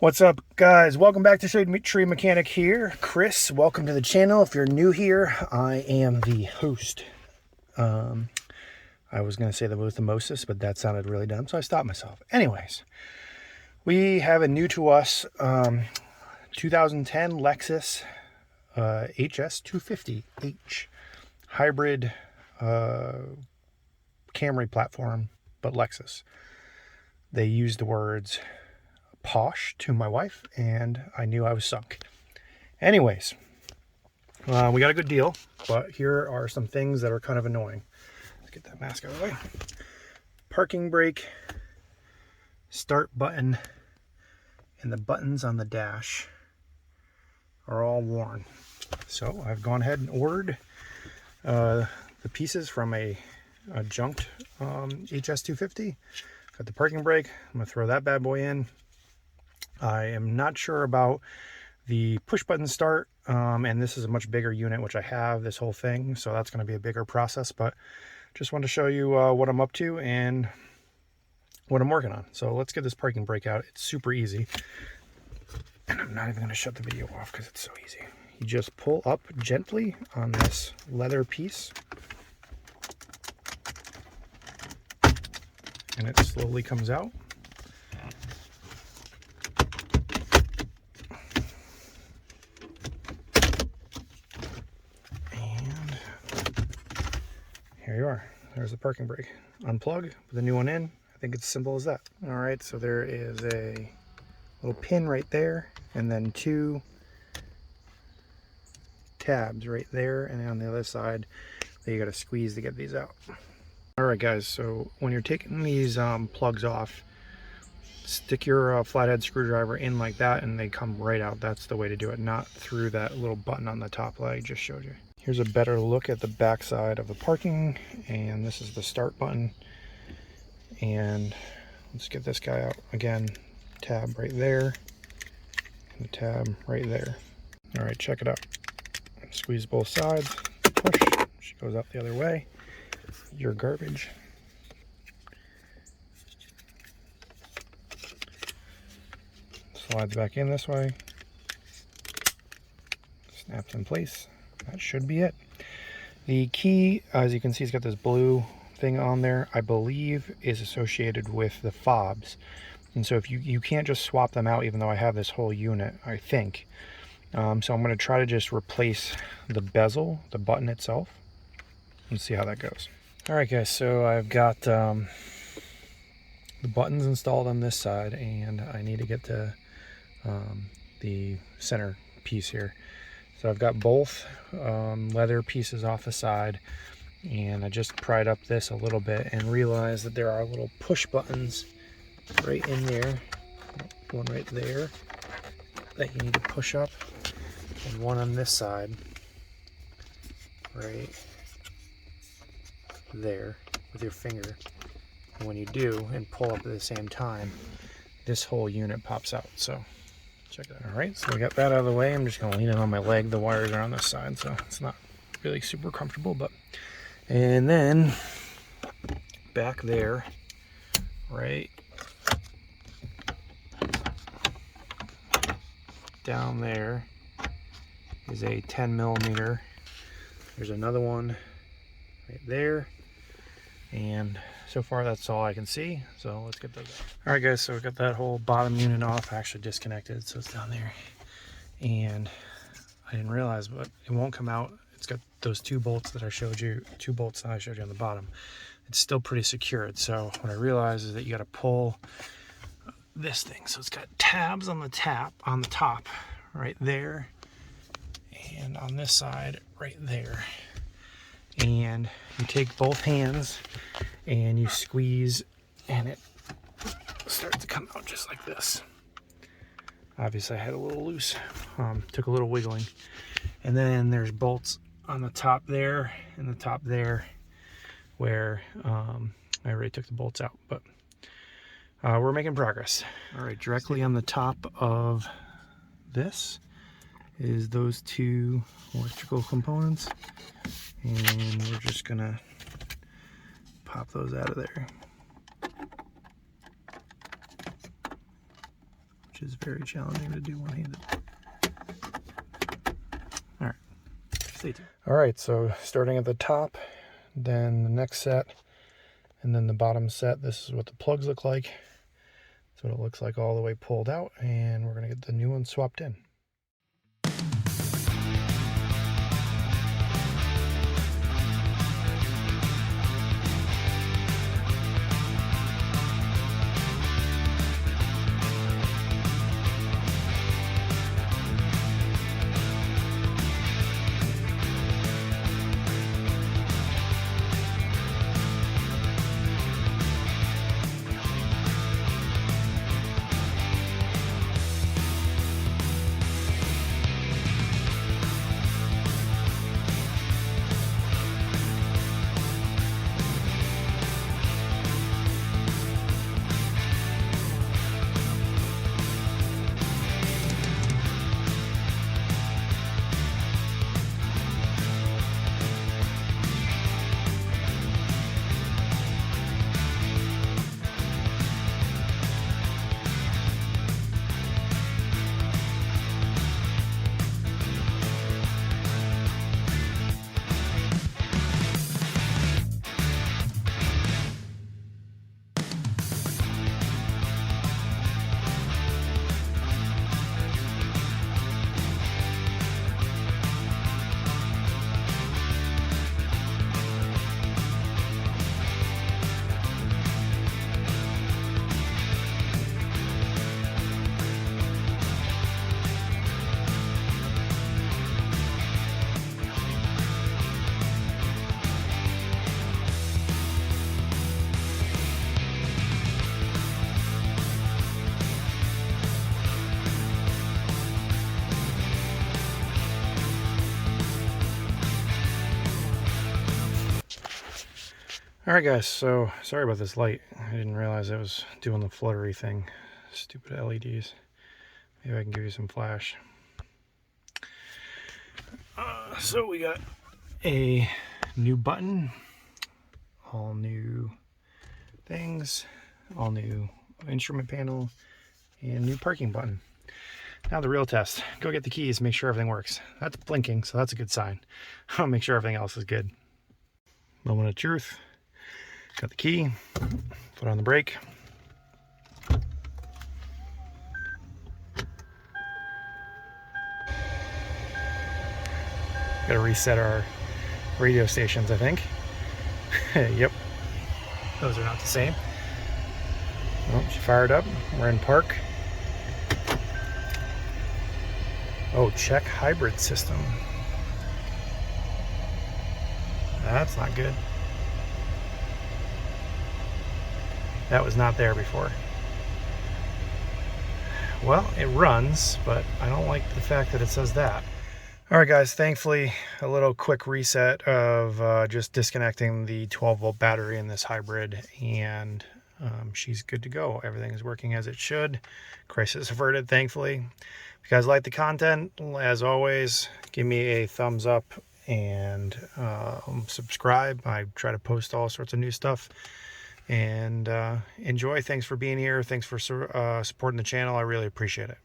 What's up, guys? Welcome back to Shade Tree Mechanic here. Chris, welcome to the channel. If you're new here, I am the host. I was going to say the most thermosis, but that sounded really dumb, so I stopped myself. Anyways, we have a new to us 2010 Lexus HS 250H hybrid Camry platform, but Lexus. They used the words posh to my wife, and I knew I was sunk. Anyways, we got a good deal, but here are some things that are kind of annoying. Let's get that mask out of the way. Parking brake, start button, and the buttons on the dash are all worn. So I've gone ahead and ordered the pieces from a junked HS 250. Got the parking brake. I'm going to throw that bad boy in. I am not sure about the push button start, and this is a much bigger unit, which I have this whole thing, so that's going to be a bigger process, but just wanted to show you what I'm up to and what I'm working on. So let's get this parking brake out. It's super easy, and I'm not even going to shut the video off because it's so easy. You just pull up gently on this leather piece, and it slowly comes out. Here you are. There's the parking brake. Unplug, put the new one in. I think it's as simple as that. All right, so there is a little pin right there, and then two tabs right there, and on the other side that you got to squeeze to get these out. All right, guys, so when you're taking these plugs off, stick your flathead screwdriver in like that, and they come right out. That's the way to do it, not through that little button on the top that I just showed you. Here's a better look at the back side of the parking, and this is the start button. And let's get this guy out. Again, tab right there, and the tab right there. All right, check it out. Squeeze both sides, push, she goes out the other way. Your garbage. Slides back in this way. Snaps in place. That should be it. The key, as you can see, it's got this blue thing on there, I believe is associated with the fobs. And so if you can't just swap them out, even though I have this whole unit, I think. So I'm going to try to just replace the bezel, the button itself, and see how that goes. All right, guys, so I've got the buttons installed on this side, and I need to get to the center piece here. So I've got both leather pieces off the side, and I just pried up this a little bit and realized that there are little push buttons right in there, one right there that you need to push up, and one on this side right there with your finger. And when you do and pull up at the same time, this whole unit pops out. So check that. All right, so we got that out of the way. I'm just going to lean it on my leg. The wires are on this side, so it's not really super comfortable, but and then back there, right down there is a 10 millimeter. There's another one right there, and so far that's all I can see, so let's get those out. All right, guys, so we got that whole bottom unit off. I actually disconnected, so it's down there, and I didn't realize, but it won't come out. It's got those two bolts that I showed you, on the bottom. It's still pretty secured, so what I realized is that you got to pull this thing. So it's got tabs on the top right there, and on this side right there. And you take both hands and you squeeze, and it starts to come out just like this. Obviously I had a little loose, took a little wiggling. And then there's bolts on the top there and the top there where I already took the bolts out, but we're making progress. All right, directly on the top of this is those two electrical components, and we're just gonna pop those out of there. which is very challenging to do one-handed. All right, stay tuned. All right, so starting at the top, then the next set, and then the bottom set. This is what the plugs look like. That's what it looks like all the way pulled out, and we're gonna get the new one swapped in. Alright guys, so sorry about this light. I didn't realize I was doing the fluttery thing. Stupid LEDs. Maybe I can give you some flash. So we got a new button, all new things, all new instrument panel, and new parking button. Now the real test. Go get the keys, make sure everything works. That's blinking, so that's a good sign. I'll make sure everything else is good. Moment of truth. Got the key, put on the brake. Gotta reset our radio stations, I think. Yep, those are not the same. Oh, she fired up. We're in park. Oh, check hybrid system. That's not good. That was not there before. Well, it runs, but I don't like the fact that it says that. All right, guys, thankfully, a little quick reset of just disconnecting the 12-volt battery in this hybrid, and she's good to go. Everything is working as it should. Crisis averted, thankfully. If you guys like the content, as always, give me a thumbs up and subscribe. I try to post all sorts of new stuff. And enjoy. Thanks for being here. Thanks for supporting the channel. I really appreciate it.